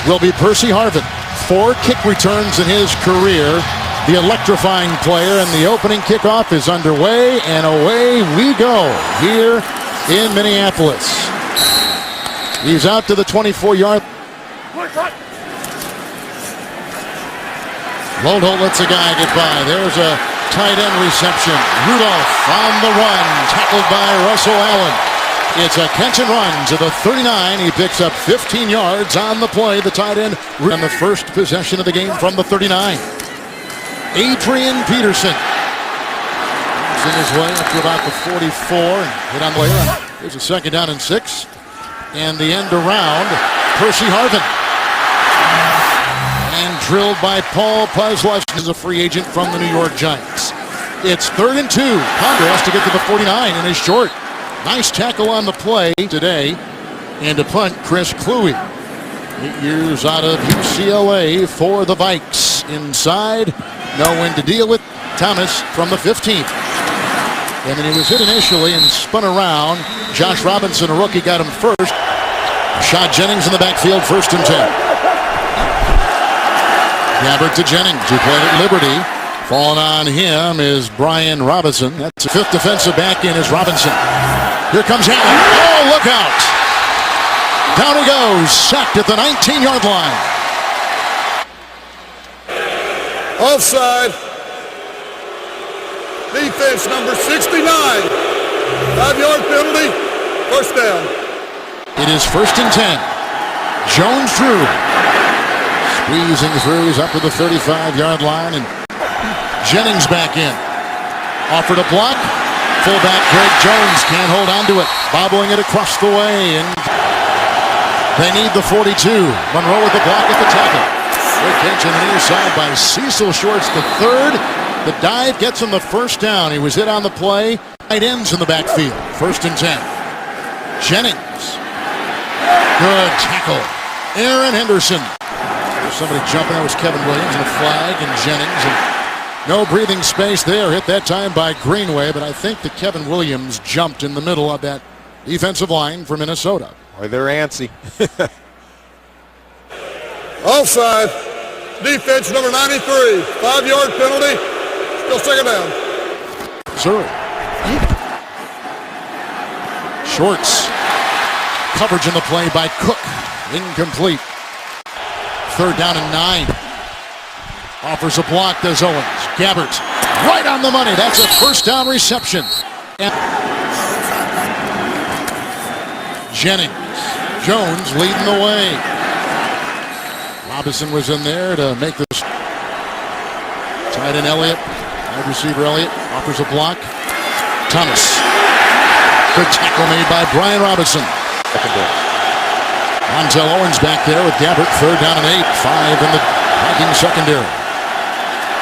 will be Percy Harvin. 4 kick returns in his career. The electrifying player, and the opening kickoff is underway, and away we go here in Minneapolis. He's out to the 24-yard. Lodeholt lets a guy get by. There's a tight end reception. Rudolph on the run, tackled by Russell Allen. It's a catch and run to the 39. He picks up 15 yards on the play. The tight end on the first possession of the game from the 39. Adrian Peterson is in his way up to about the 44 and hit on later. Here's a second down and 6. And the end around, Percy Harvin. And drilled by Paul Posluszny, is a free agent from the New York Giants. It's 3rd and 2. Ponder has to get to the 49 and is short. Nice tackle on the play today. And to punt, Chris Kluwe. 8 years out of UCLA for the Vikes. Inside, no one to deal with. Thomas from the 15th. And then he was hit initially and spun around. Josh Robinson, a rookie, got him first. Shot Jennings in the backfield, 1st and 10. Gabbert to Jennings, who played at Liberty. Falling on him is Brian Robinson. That's the 5th defensive back in is Robinson. Here comes Allen. Oh, look out. Down he goes, sacked at the 19-yard line. Offside. Defense number 69. 5-yard penalty. 1st down. It is 1st and 10. Jones-Drew squeezing through. He's up to the 35-yard line, and Jennings back in. Offered a block. Fullback Greg Jones can't hold on to it. Bobbling it across the way, and they need the 42. Monroe with the block at the tackle. Good catch on the near side by Cecil Shorts, the 3rd. The dive gets him the 1st down. He was hit on the play. Tight ends in the backfield. 1st and 10. Jennings. Good tackle. Aaron Henderson. There's somebody jumping. That was Kevin Williams, and a flag, and Jennings. And no breathing space there. Hit that time by Greenway, but I think that Kevin Williams jumped in the middle of that defensive line for Minnesota. Boy, they're antsy. Offside. Defense number 93. 5-yard penalty. Still 2nd down. Missouri. Shorts. Coverage in the play by Cook. Incomplete. 3rd down and 9. Offers a block, does Owens. Gabbert, right on the money. That's a 1st down reception. And Jennings. Jones leading the way. Robinson was in there to make this. Tight end Elliott. Wide receiver Elliott offers a block. Thomas. Good tackle made by Brian Robinson. Montel Owens back there with Gabbert. 3rd down and 8. 5 in the Vikings secondary.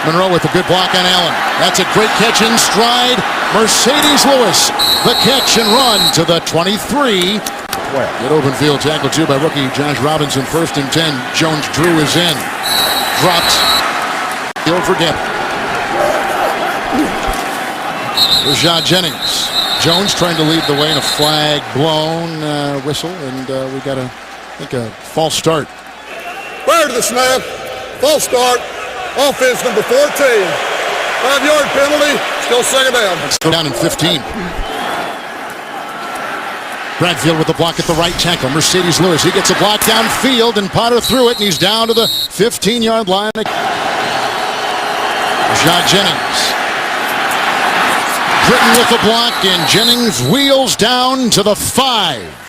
Monroe with a good block on Allen. That's a great catch in stride. Mercedes Lewis, the catch and run to the 23. Good open field tackle too by rookie Josh Robinson. 1st and 10. Jones-Drew is in. Dropped. Field for Gabbert. Rashad Jennings. Jones trying to lead the way in a flag blown whistle, and we got I think a false start. Prior to the snap, false start. Offense number 14. 5-yard penalty. Still 2nd down. Still down in 15. Bradfield with the block at the right tackle. Mercedes Lewis. He gets a block downfield, and Potter threw it, and he's down to the 15-yard line. Rashad Jennings. Britton with the block, and Jennings wheels down to the 5.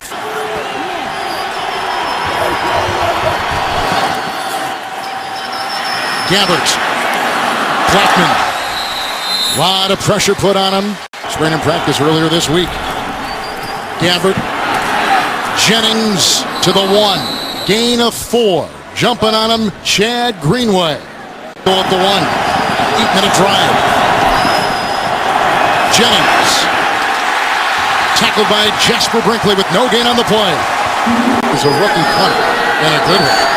Gabbert. Blackman. A lot of pressure put on him. Sprain in practice earlier this week. Gabbert. Jennings to the 1. Gain of 4. Jumping on him, Chad Greenway. Go up the 1. 8-minute drive. Jennings. Tackled by Jasper Brinkley with no gain on the play. It's a rookie punt and a good one.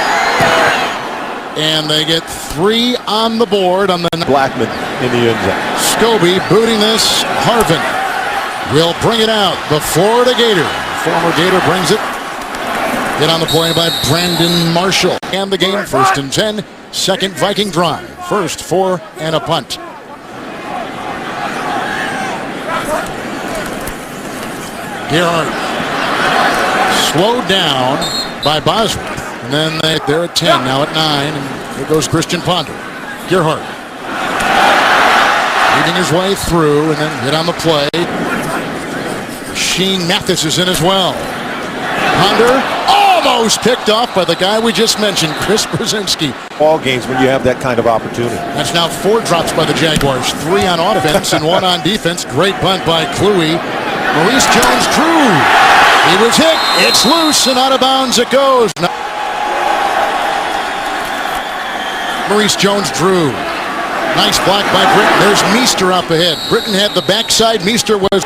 And they get 3 on the board on the Blackman in the end zone. Scobie booting this. Harvin will bring it out. The Florida Gator. Former Gator brings it. Hit on the play by Brandon Marshall. And the game, 1st and 10. Second Viking drive. First 4 and a punt. Gerhardt slowed down by Bosworth. And then they're at 10, now at 9. And here goes Christian Ponder. Gerhardt leading his way through and then hit on the play. Sheen Mathis is in as well. Ponder almost picked off by the guy we just mentioned, Chris Brzezinski. All games when you have that kind of opportunity. That's now 4 drops by the Jaguars. 3 on offense and 1 on defense. Great punt by Kluwe. Maurice Jones-Drew. He was hit. It's loose and out of bounds it goes. Maurice Jones-Drew. Nice block by Britton. There's Meester up ahead. Britton had the backside. Meester was...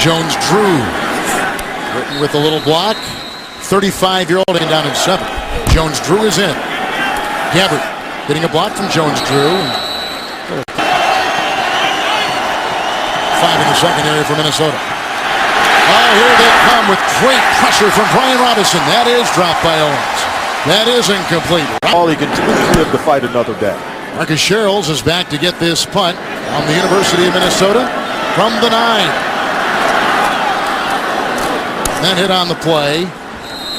Jones-Drew. Britton with a little block. 35-year-old and down in 7. Jones-Drew is in. Gabbert getting a block from Jones-Drew. 5 in the secondary for Minnesota. Oh, here they come with great pressure from Brian Robinson. That is dropped by Owens. That is incomplete. All he can do is live to fight another day. Marcus Sherrills is back to get this punt on the University of Minnesota from the 9. That hit on the play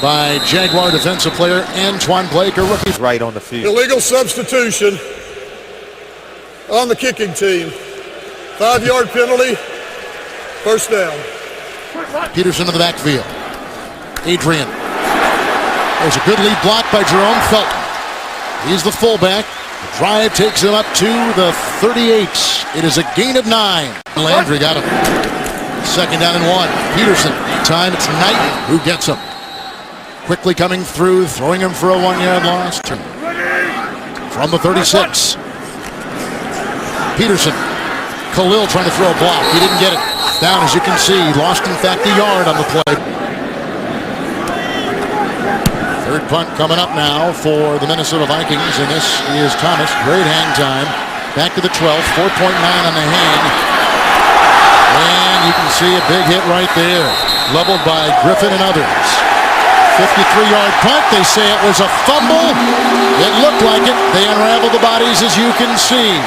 by Jaguar defensive player Antoine Blake, a rookie. Right on the field. Illegal substitution on the kicking team. 5-yard penalty. First down. Peterson in the backfield. Adrian. There's a good lead block by Jerome Felton. He's the fullback. The drive takes him up to the 38. It is a gain of 9. Landry got him. 2nd down and 1. Peterson. Time it's Knighton who gets him. Quickly coming through, throwing him for a 1-yard loss. From the 36. Peterson. Khalil trying to throw a block. He didn't get it. Down, as you can see. Lost, in fact, a yard on the play. Third punt coming up now for the Minnesota Vikings, and this is Thomas. Great hang time. Back to the 12. 4.9 on the hang. And you can see a big hit right there. Leveled by Griffin and others. 53-yard punt. They say it was a fumble. It looked like it. They unraveled the bodies, as you can see.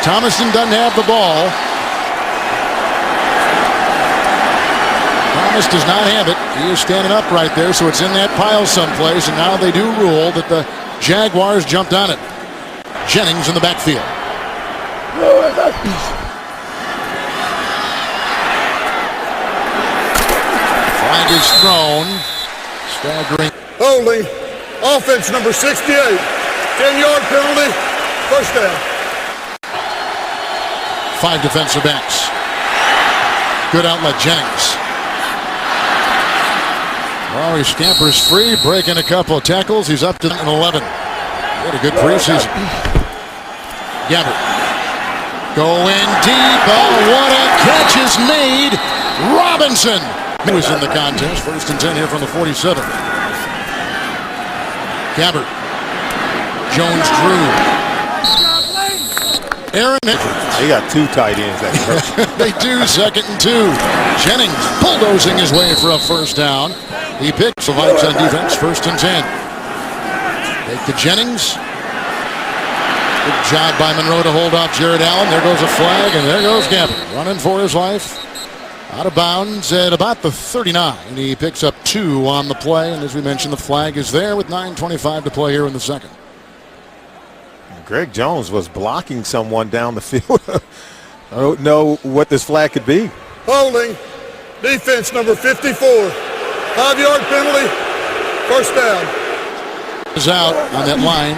Thomason doesn't have the ball. Thomas does not have it. He is standing up right there, so it's in that pile someplace, and now they do rule that the Jaguars jumped on it. Jennings in the backfield. Flag is thrown. Staggering. Holding. Offense number 68. 10-yard penalty. First down. 5 defensive backs. Good outlet, Jennings. Oh, he scampers free, breaking a couple of tackles. He's up to 11. What a good preseason. Gabbert. Going deep. Oh, what a catch is made. Robinson. He was in the contest. 1st and 10 here from the 47. Gabbert. Jones-Drew. Aaron. They got 2 tight ends that hurt. They do. 2nd and 2. Jennings bulldozing his way for a first down. He picks the Vikes on defense. 1st and 10. Take to Jennings. Good job by Monroe to hold off Jared Allen. There goes a flag, and there goes Gabbert running for his life. Out of bounds at about the 39. He picks up 2 on the play, and as we mentioned, the flag is there with 9:25 to play here in the second. Greg Jones was blocking someone down the field. I don't know what this flag could be. Holding. Defense number 54. 5-yard penalty. First down. Is out on that line.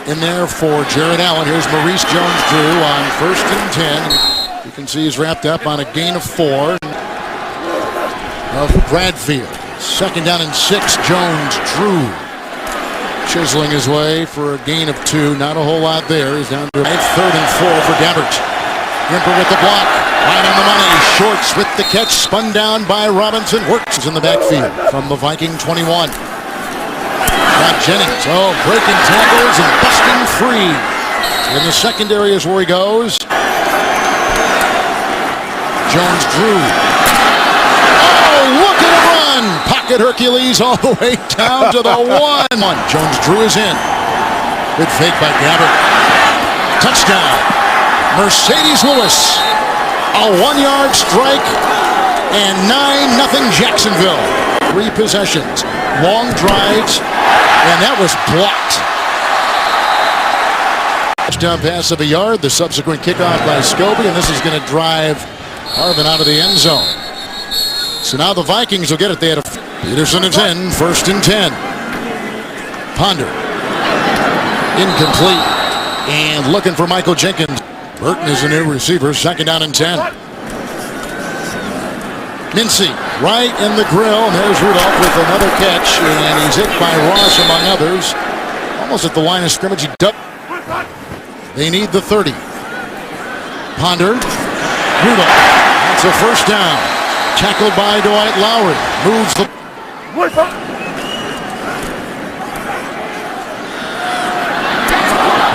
In there for Jared Allen. Here's Maurice Jones-Drew on 1st and 10. You can see he's wrapped up on a gain of 4 of Bradfield. 2nd down and 6. Jones-Drew chiseling his way for a gain of 2. Not a whole lot there. He's down to 3rd and 4 for Gabbert. Grimper with the block. Right on the money. Shorts with the catch. Spun down by Robinson. Works in the backfield from the Viking 21. Got Jennings. Oh, breaking tackles and busting free. In the secondary is where he goes. Jones-Drew. making a run. Pocket Hercules all the way down to the 1. Jones Drew is in. Good fake by Gabbert. Touchdown. Mercedes Lewis. A 1-yard strike. And 9-0 Jacksonville. 3 possessions. Long drives. And that was blocked. Touchdown pass of a yard. The subsequent kickoff by Scobie. And this is going to drive Harvin out of the end zone. So now the Vikings will get it. They had Peterson is in. 1st and 10. Ponder. Incomplete. And looking for Michael Jenkins. Burton is a new receiver. 2nd down and 10. Mincy right in the grill. And there's Rudolph with another catch. And he's hit by Ross among others. Almost at the line of scrimmage. He ducked. They need the 30. Ponder. Rudolph. That's a 1st down. Tackled by Dwight Lowry. Moves the...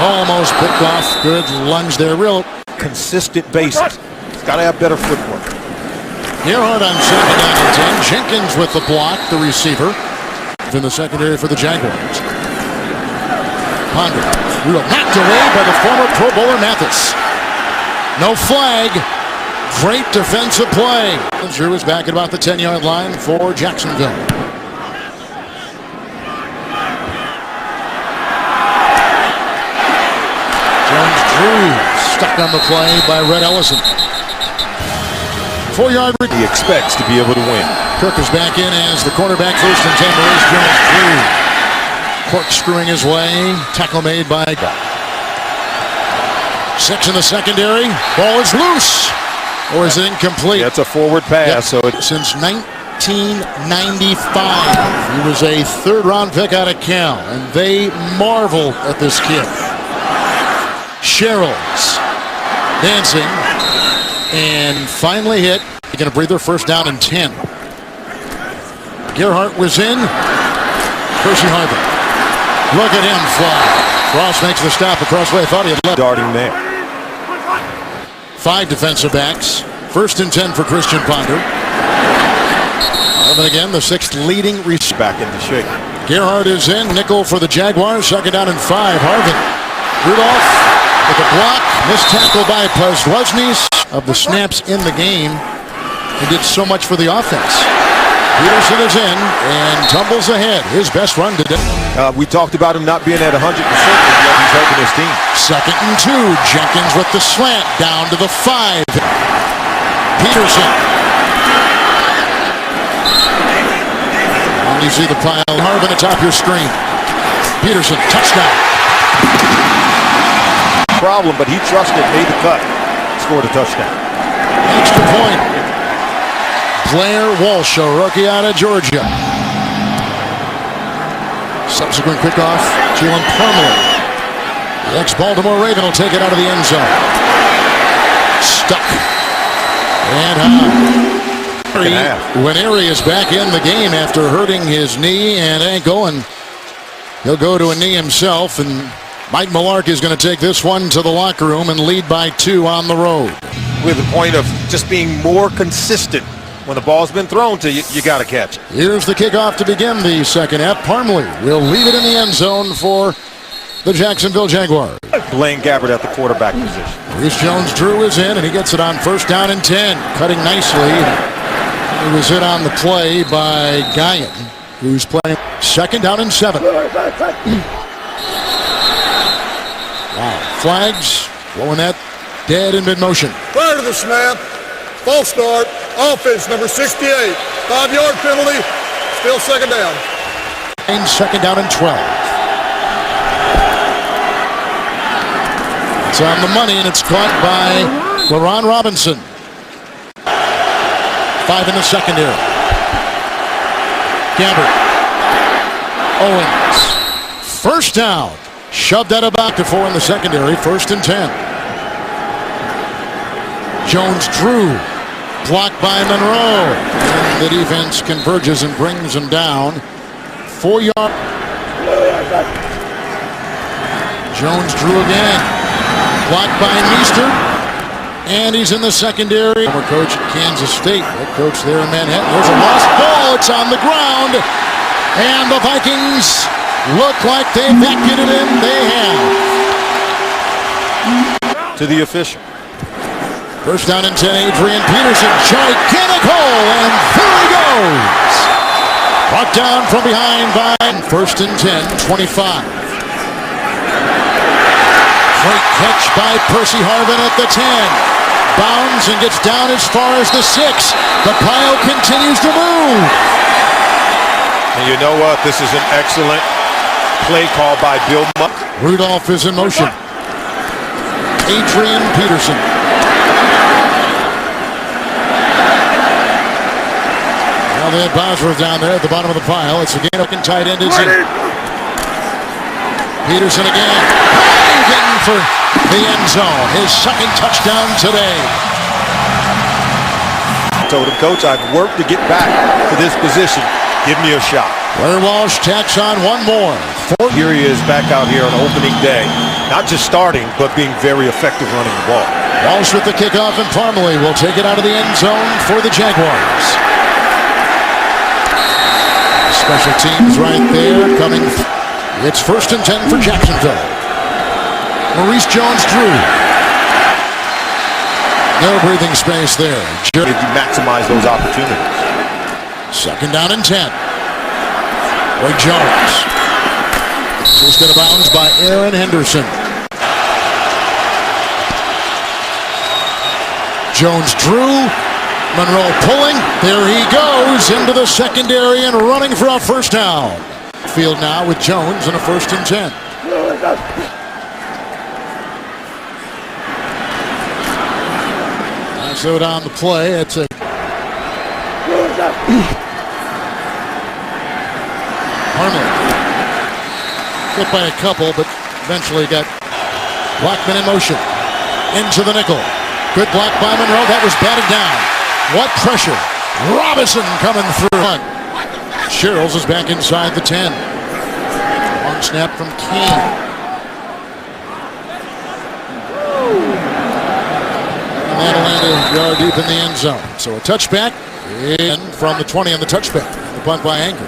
Almost picked off. Good lunge there. Real Consistent basis. He's got to have better footwork. Gerhardt on 2nd down and 10. Jenkins with the block, the receiver. In the secondary for the Jaguars. Ponder. Rudolph knocked away by the former Pro Bowler Mathis. No flag. Great defensive play. Drew is back at about the 10-yard line for Jacksonville. Jones Drew stuck on the play by Red Ellison. 4-yard. He expects to be able to win. Kirk is back in as the quarterback. 1st and 10. Maurice Jones Drew corkscrewing his way. Tackle made by 6 in the secondary. Ball is loose. Or is it incomplete? That's a forward pass. Yep. So since 1995, he was a 3rd-round pick out of Cal, and they marvel at this kid. Sherrills dancing and finally hit. They're going to breathe their 1st down and 10. Gerhardt was in. Percy Harvin. Look at him fly. Ross makes the stop across the way. I thought he had left. Darting there. 5 defensive backs. 1st and 10 for Christian Ponder. Harvin again, the 6th leading receiver. Back in the shape. Gerhardt is in. Nickel for the Jaguars. 2nd down and 5. Harvin. Rudolph with a block. Missed tackle by Posluszny of the snaps in the game. He did so much for the offense. Peterson is in and tumbles ahead. His best run today. We talked about him not being at 100%, but yet he's helping his team. 2nd and 2. Jenkins with the slant down to the 5. Peterson. And you see the pile. Harvin atop your screen. Peterson, touchdown. Problem, but he trusted, made the cut, scored a touchdown. Extra point. Blair Walsh, a rookie out of Georgia. Subsequent kickoff, Jalen Parmalee. The ex-Baltimore Raven will take it out of the end zone. Stuck. And Winery is back in the game after hurting his knee and ain't going. He'll go to a knee himself, and Mike Mularkey is going to take this one to the locker room and lead by 2 on the road. With the point of just being more consistent. When the ball's been thrown to you, you got to catch it. Here's the kickoff to begin the 2nd half. Parmalee will leave it in the end zone for the Jacksonville Jaguars. Blaine Gabbert at the quarterback position. Maurice Jones Drew is in, and he gets it on 1st down and 10. Cutting nicely. He was hit on the play by Guyan, who's playing 2nd down and 7. Wow. Flags blowing that dead in mid-motion. Prior to the snap, false start, offense number 68. 5-yard penalty, still 2nd down. 2nd down and 12. It's on the money, and it's caught by LaRon Robinson. 5 in the secondary. Gabbert. Owens. 1st down. Shoved out of back to 4 in the secondary. 1st and 10. Jones Drew. Blocked by Monroe. And the defense converges and brings him down. 4-yard. Jones Drew again. Blocked by Meester. And he's in the secondary. Former coach at Kansas State, head coach there in Manhattan. There's a lost ball. It's on the ground. And the Vikings look like they've vacuumed it in. They have. To the official. First down and 10, Adrian Peterson. Gigantic hole. And there he goes. Brought down from behind by first and 10, 25. Great catch by Percy Harvin at the 10. Bounds and gets down as far as the 6. The pile continues to move. And you know what? This is an excellent play call by Bill Muck. Rudolph is in motion. Adrian Peterson. Now they had Bosworth down there at the bottom of the pile. It's again looking tight end. Is in. Peterson again. Getting for the end zone. His second touchdown today. I told him, Coach, I've worked to get back to this position. Give me a shot. Blair Walsh tacks on one more. Here he is back out here on opening day. Not just starting, but being very effective running the ball. Walsh with the kickoff, and Parmalee will take it out of the end zone for the Jaguars. Special teams right there coming. It's first and 10 for Jacksonville. Maurice Jones-Drew. No breathing space there. If you maximize those opportunities. Second down and 10. Ray Jones. Chased out of bounds by Aaron Henderson. Jones-Drew. Monroe pulling. There he goes into the secondary and running for a first down. Field now with Jones and a first and 10. So down the play, it's a Parmalee. Hit by a couple, but eventually got Blackman in motion. Into the nickel. Good block by Monroe. That was batted down. What pressure. Robinson coming through. Sherrills is back inside the 10. Long snap from Keene. That'll land a yard deep in the end zone. So a touchback in from the 20 on the touchback. The punt by Anger.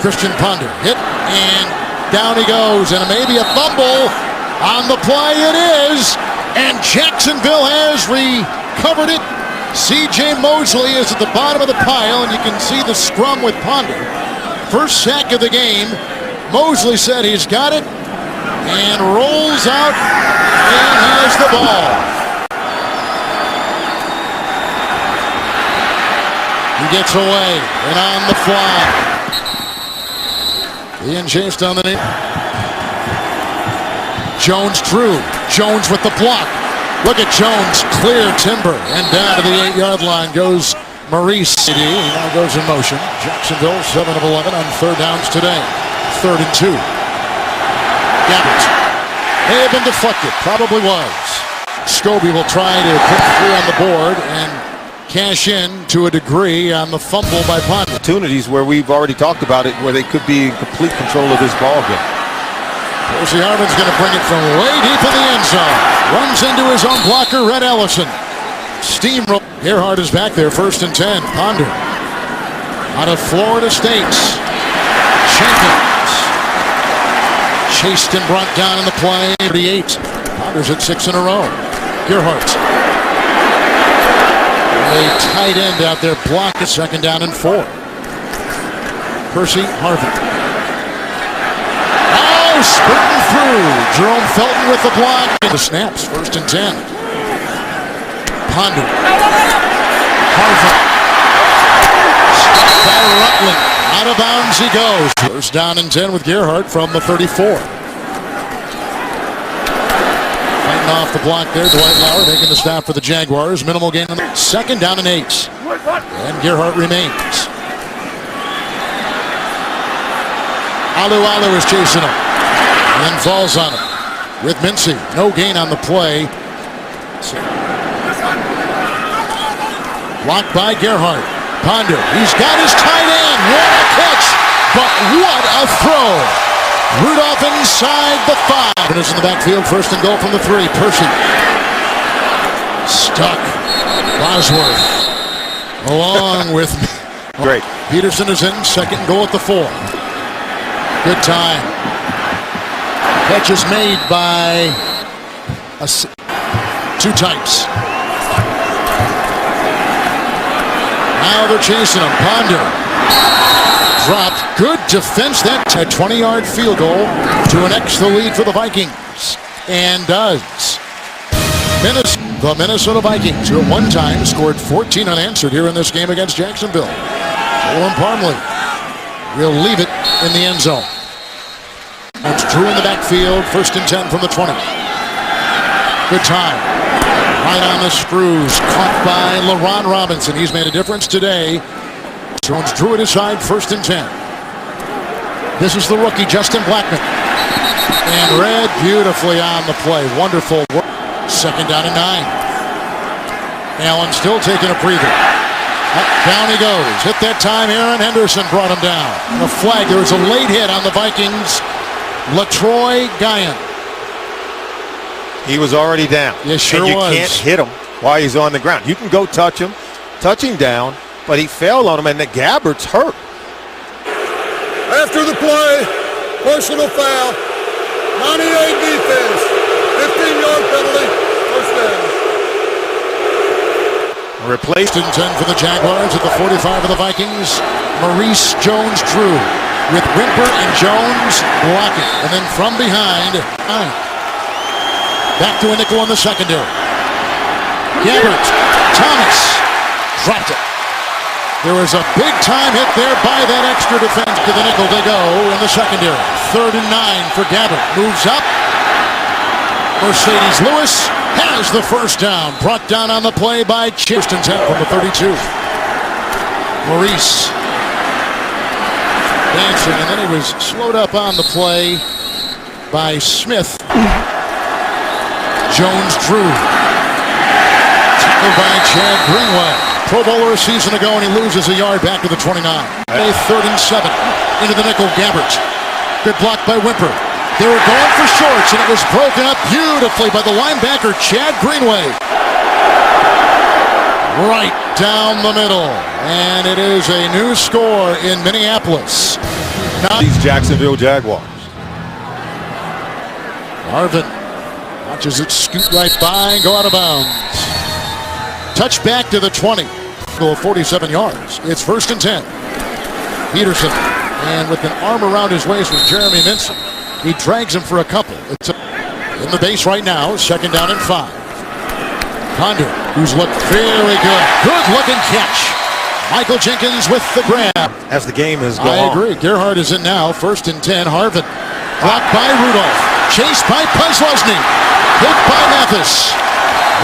Christian Ponder hit and down he goes. And maybe a fumble on the play. It is. And Jacksonville has recovered it. C.J. Mosley is at the bottom of the pile, and you can see the scrum with Ponder. First sack of the game. Mosley said he's got it and rolls out and has the ball. He gets away and on the fly. Being chased on the knee. Jones-Drew. Jones with the block. Look at Jones. Clear timber. And down to the 8-yard line goes Maurice. He now goes in motion. Jacksonville 7 of 11 on third downs today. 3rd and 2. Gabbert. May have been deflected. Probably was. Scobie will try to put 3 on the board and cash in to a degree on the fumble by Ponder. Opportunities where we've already talked about it, where they could be in complete control of this ball game. Percy Harvin's going to bring it from way deep in the end zone. Runs into his own blocker, Red Ellison. Steamroll. Gerhardt is back there, 1st and 10. Ponder out of Florida State. Jenkins chased and brought down in the play. 38. Ponder's at 6 in a row. Gerhardt. A tight end out there blocked a 2nd down and 4. Percy Harvin. Oh, spurting through. Jerome Felton with the block. And the snaps, 1st and 10. Ponder. Harvin. Stopped by Rutland. Out of bounds he goes. 1st down and 10 with Gerhardt from the 34. Off the block there, Dwight Lauer making the stop for the Jaguars. Minimal gain. 2nd down and 8. And Gerhardt remains. Alu is chasing him. And then falls on him. With Mincy. No gain on the play. Blocked by Gerhardt. Ponder. He's got his tight end. What a catch. But what a throw. Rudolph inside the 5. And is in the backfield. 1st and goal from the 3. Percy Stuck. Bosworth along with Great. Peterson is in. Second goal at the 4. Good time. Catch is made by two types. Now they're chasing him. Ponder. Dropped. Good defense. That's a 20-yard field goal to annex the lead for the Vikings. And does. The Minnesota Vikings, who at one time scored 14 unanswered here in this game against Jacksonville. Orem Parmley will leave it in the end zone. It's Drew in the backfield. 1st and 10 from the 20. Good time. Right on the screws. Caught by LaRon Robinson. He's made a difference today. Jones drew it aside. 1st and 10. This is the rookie, Justin Blackman. And read beautifully on the play. Wonderful work. 2nd down and 9. Allen still taking a breather. Down he goes. Hit that time. Aaron Henderson brought him down. The flag. There was a late hit on the Vikings. LaTroy Guyan. He was already down. Yes, sure and you was. can't hit him while he's on the ground. You can go touch him down, but he fell on him, and the Gabbert's hurt. After the play, personal foul, 98 defense, 15-yard penalty, first down. Replaced. 1st and 10 for the Jaguars at the 45 of the Vikings. Maurice Jones-Drew with Wimper and Jones blocking. And then from behind, back to a nickel in the secondary. Gabbert, Thomas, dropped it. There was a big time hit there by that extra defense. To the nickel they go in the secondary. 3rd and 9 for Gabbert. Moves up. Mercedes Lewis has the first down. Brought down on the play by Chaston from the 32. Maurice dancing, and then he was slowed up on the play by Smith. Jones-Drew. Tackled by Chad Greenway. Pro Bowler a season ago, and he loses a yard back to the 29. A 3rd and 7 into the nickel. Gabbert. Good block by Wimper. They were going for shorts, and it was broken up beautifully by the linebacker, Chad Greenway. Right down the middle. And it is a new score in Minneapolis. These Jacksonville Jaguars. Marvin watches it scoot right by and go out of bounds. Touchback to the 20. Go 47 yards. It's 1st and 10. Peterson. And with an arm around his waist was Jeremy Minson. He drags him for a couple. It's in the base right now. 2nd down and 5. Ponder, who's looked very good. Good looking catch. Michael Jenkins with the grab. As the game has gone I agree. Gerhard is in now. 1st and 10. Harvin. Blocked by Rudolph. Chased by Posluszny. Hit by Mathis.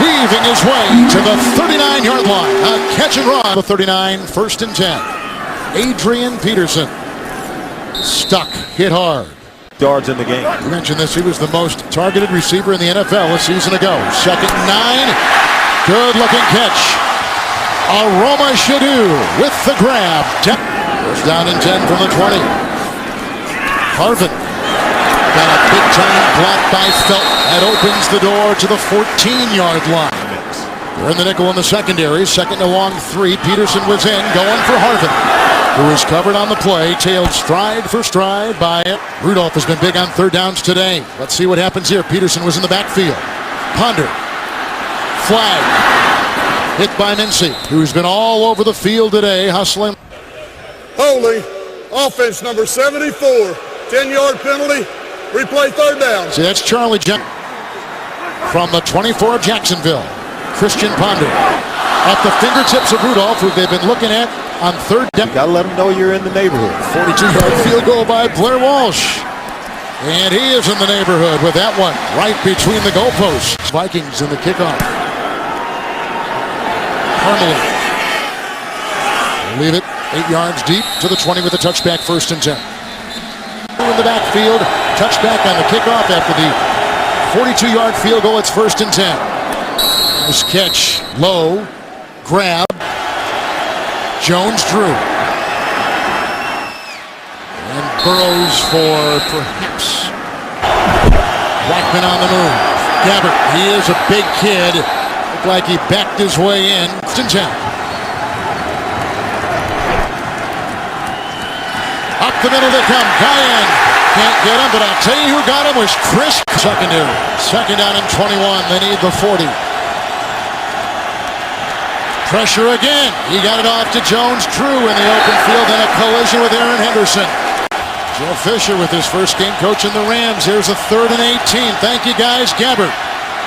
Weaving his way to the 39-yard line. A catch and run. The 39. 1st and 10. Adrian Peterson. Stuck. Hit hard. yards in the game. You mentioned this. He was the most targeted receiver in the NFL a season ago. 2nd and 9. Good looking catch. Aroma Shadu with the grab. First down and 10 from the 20. Harvin got a big time block by Felton. That opens the door to the 14-yard line. They're in the nickel in the secondary. 2nd and long 3. Peterson was in, going for Harvin, who was covered on the play, tailed stride for stride by it. Rudolph has been big on 3rd downs today. Let's see what happens here. Peterson was in the backfield. Ponder. Flag. Hit by Mincy, who's been all over the field today, hustling. Holding. Offense number 74. 10-yard penalty. Replay 3rd down. See, that's Charlie from the 24 of Jacksonville. Christian Ponder. At the fingertips of Rudolph, who they've been looking at on 3rd down. You gotta let them know you're in the neighborhood. 42-yard field goal by Blair Walsh. And he is in the neighborhood with that one right between the goalposts. Vikings in the kickoff. Parmley. Leave it 8 yards deep to the 20 with a touchback. 1st and 10. In the backfield. Touchback on the kickoff after the 42-yard field goal. It's 1st and 10. Nice catch. Low. Grab. Jones-Drew. And Burrows for perhaps. Blackman on the move. Gabbert, he is a big kid. Looked like he backed his way in. 10. Up the middle they come. Guyan can't get him, but I'll tell you who got him was Chris. Second down and 21. They need the 40. Pressure again. He got it off to Jones-Drew in the open field, and a collision with Aaron Henderson. Joe Fisher with his first game coaching the Rams. Here's a 3rd and 18. Thank you, guys. Gabbert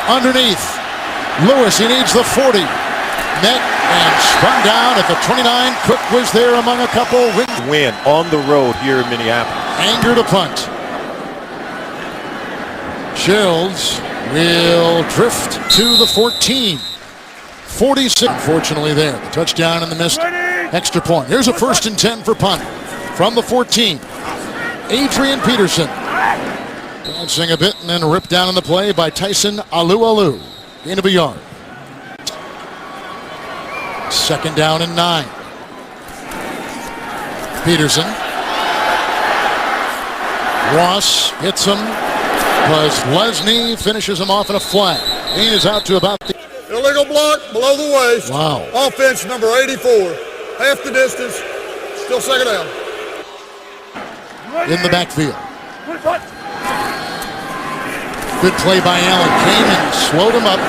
underneath. Lewis, he needs the 40. Net and spun down at the 29. Cook was there among a couple. Win on the road here in Minneapolis. Anger to punt. Shields will drift to the 14. 46, unfortunately there. The touchdown and the missed extra point. Here's a 1st and 10 for punt from the 14. Adrian Peterson. Bouncing a bit and then ripped down in the play by Tyson Alualu. Gain of a yard. 2nd down and 9. Peterson. Ross hits him. Lesney finishes him off in a flag. Gain is out to about the... Illegal block below the waist. Wow. Offense number 84. Half the distance. Still 2nd down. In the backfield. Good play by Allen. Came and slowed him up.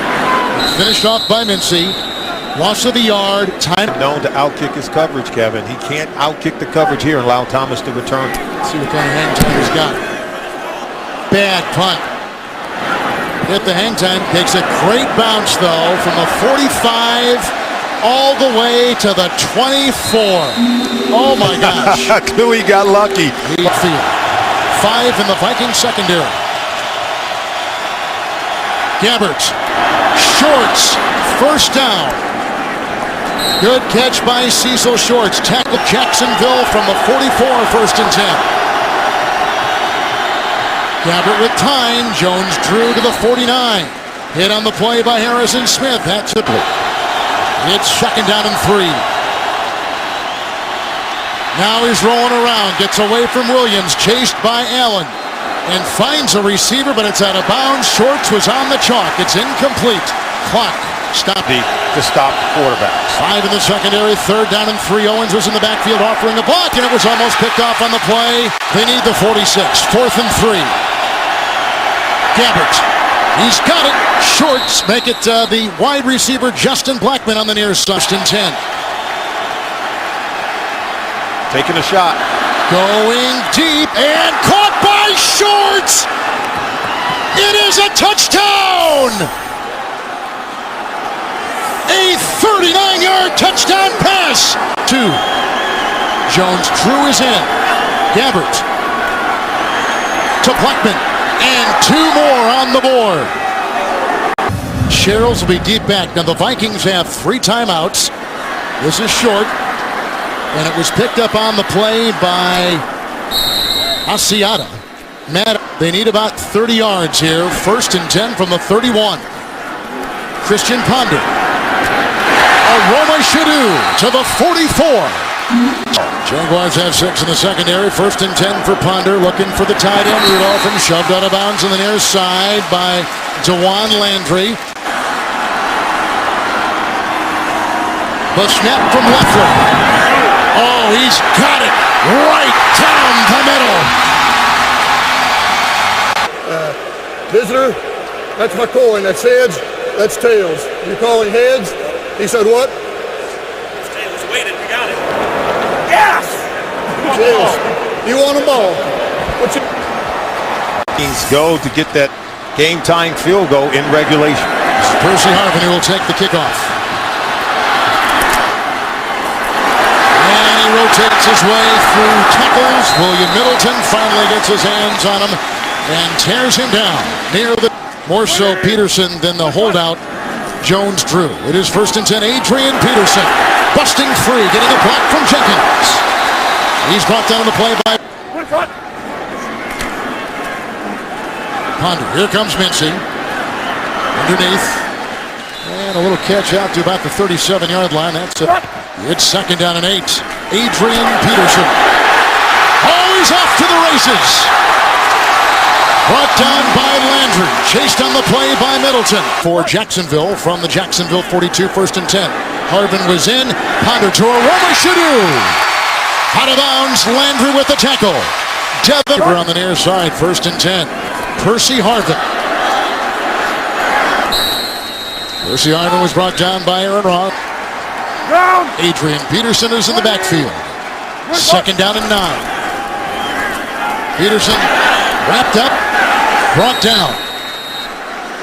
Finished off by Mincy. Loss of the yard. Time. Known to outkick his coverage, Kevin. He can't outkick the coverage here and allow Thomas to return. Let's see what kind of hang time he's got. Bad punt. Hit the hang time. Takes a great bounce, though, from the 45 all the way to the 24. Oh, my gosh. Clearly got lucky. 5 in the Vikings secondary. Gabbert. Shorts. 1st down. Good catch by Cecil Shorts. Tackled Jacksonville from the 44, 1st and 10. Gabbert with time. Jones-Drew to the 49. Hit on the play by Harrison Smith. That's it. It's 2nd down and 3. Now he's rolling around. Gets away from Williams. Chased by Allen. And finds a receiver, but it's out of bounds. Shorts was on the chalk. It's incomplete. Clock. Stop. To stop the quarterbacks. 5 in the secondary. 3rd down and 3. Owens was in the backfield offering a block, and it was almost picked off on the play. They need the 46. 4th and 3. Gabbert. He's got it. Shorts make it the wide receiver Justin Blackman on the near side. 10. Taking a shot. Going deep and caught by Shorts. It is a touchdown. A 39-yard touchdown pass. 2. Jones-Drew is in. Gabbert to Blackman. And 2 more on the board. Sherrills will be deep back. Now the Vikings have 3 timeouts. This is short. And it was picked up on the play by Asiata. They need about 30 yards here. 1st and 10 from the 31. Christian Ponder. Aroma Shadu to the 44. Jaguars have 6 in the secondary. 1st and 10 for Ponder. Looking for the tight end. Rudolph and shoved out of bounds on the near side by DeJuan Landry. The snap from Leffler. Oh, he's got it right down the middle. Visitor, that's my coin. That's heads. That's tails. You calling heads? He said what? It's tails. Waited. We got it. Yes! Tails. You want them all. What you... Go to get that game-tying field goal in regulation. Percy Harvin who will take the kickoff. And he rotates his way through tackles. William Middleton finally gets his hands on him and tears him down near the... More so Peterson than the holdout Jones-Drew. It is 1st and 10. Adrian Peterson busting free, getting a block from Jenkins. He's brought down the play by Ponder. Here comes Mincy. Underneath. And a little catch out to about the 37-yard line. That's it. It's 2nd down and 8. Adrian Peterson. Oh, he's off to the races. Brought down by Landry. Chased on the play by Middleton. For Jacksonville from the Jacksonville 42, 1st and 10. Harvin was in. Ponder to a Roma Shadu. Out of bounds. Landry with the tackle. Devin on the near side. 1st and 10. Percy Harvin. Percy Harvin was brought down by Aaron Ross. Adrian Peterson is in the backfield. 2nd down and 9. Peterson wrapped up, brought down.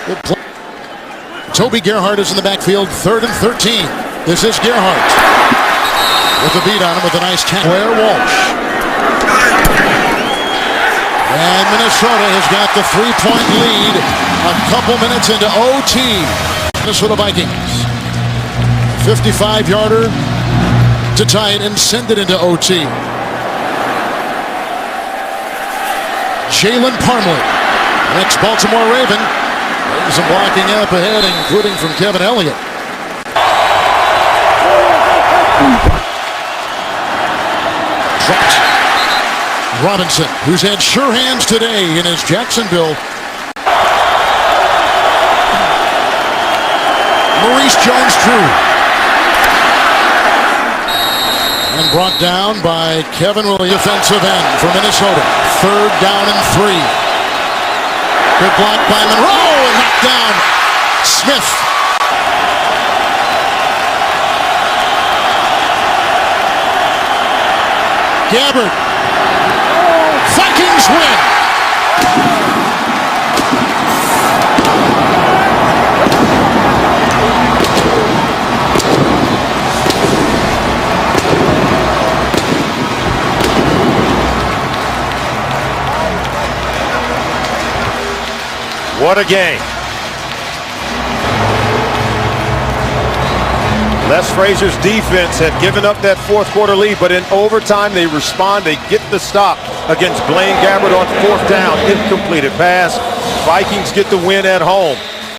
Good play. Toby Gerhardt is in the backfield, 3rd and 13. This is Gerhardt with a beat on him with a nice tackle. Blair Walsh. And Minnesota has got the 3-point lead a couple minutes into OT. Minnesota Vikings. 55-yarder to tie it and send it into OT. Jalen Parmley, ex-Baltimore Raven. There's some blocking up ahead, including from Kevin Elliott. Dropped. Robinson, who's had sure hands today in his Jacksonville. Maurice Jones-Drew. And brought down by Kevin Williams, defensive end for Minnesota. 3rd down and 3. Good block by Monroe and knocked down Smith. Gabbard. Vikings win. What a game. Les Frazier's defense had given up that 4th quarter lead, but in overtime they respond. They get the stop against Blaine Gabbert on 4th down. Incompleted pass. Vikings get the win at home.